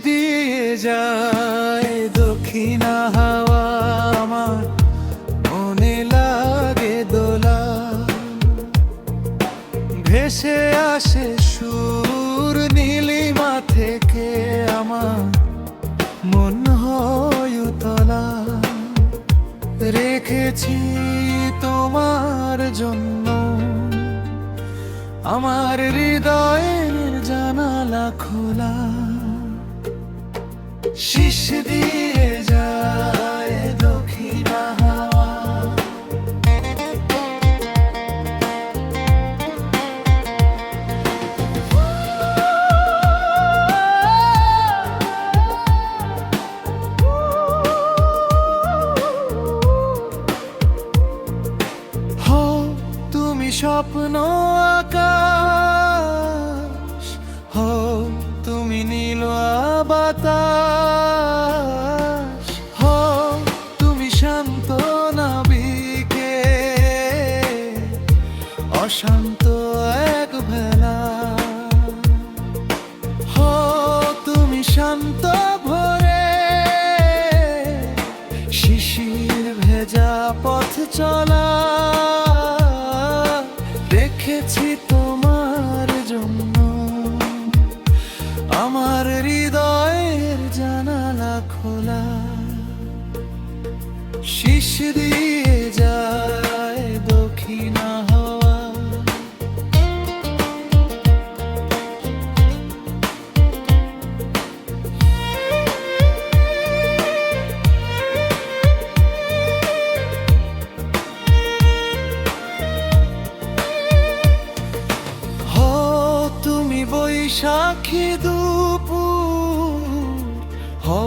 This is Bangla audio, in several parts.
দিয়ে যায় দক্ষিণা হাওয়া, আমার মনে লাগে দোলা। ভেসে আসে সুর নীলিমা থেকে, আমার মন হয় উতলা। রেখেছি তোমার জন্য আমার হৃদয়ের জানালা খোলা। শিশ দিয়ে যায় দক্ষিণা হাওয়া। হো তুমি স্বপ্ন আকাশ, হো তুমি নীল বাতাস, হো তুমি শান্ত নাবিকে অশান্ত এক ভেলা। হো তুমি শান্ত ভোরে শিশির ভেজা পথ চলা। দেখেছি তোমার জন্য আমার হৃদয়ের জানালা খোলা। শিশ দিয়ে যায় দক্ষিণা হাওয়া। হো তুমি বৈশাখী দুপুর, হো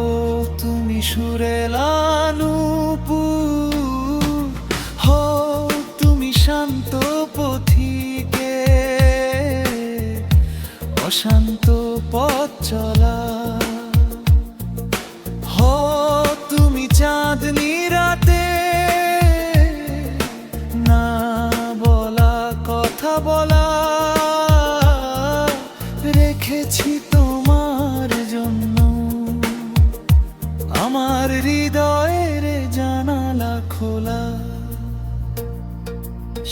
তুমি সুরেলা নূপুর, হো তুমি শান্ত পথিকে অশান্ত পথ চলা। হো তুমি চাঁদনি রাতে না বলা কথা বলা। রেখেছি তোমার জন্য আমার হৃদয়ের জানালা খোলা।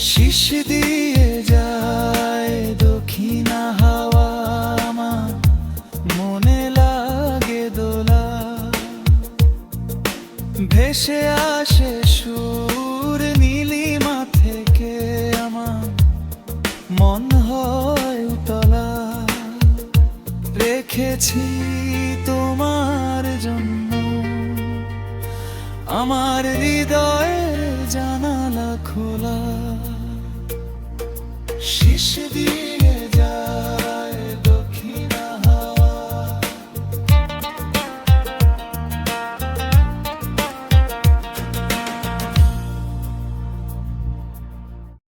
শিশ দিয়ে যায় দক্ষিণা হাওয়া, আমার মনে লাগে দোলা। ভেসে আসে সুর নীলিমা থেকে, আমার মন হয় উতলা। রেখেছি তোমার জন্য আমার হৃদয়ের জানালা খোলা। শিশ দিয়ে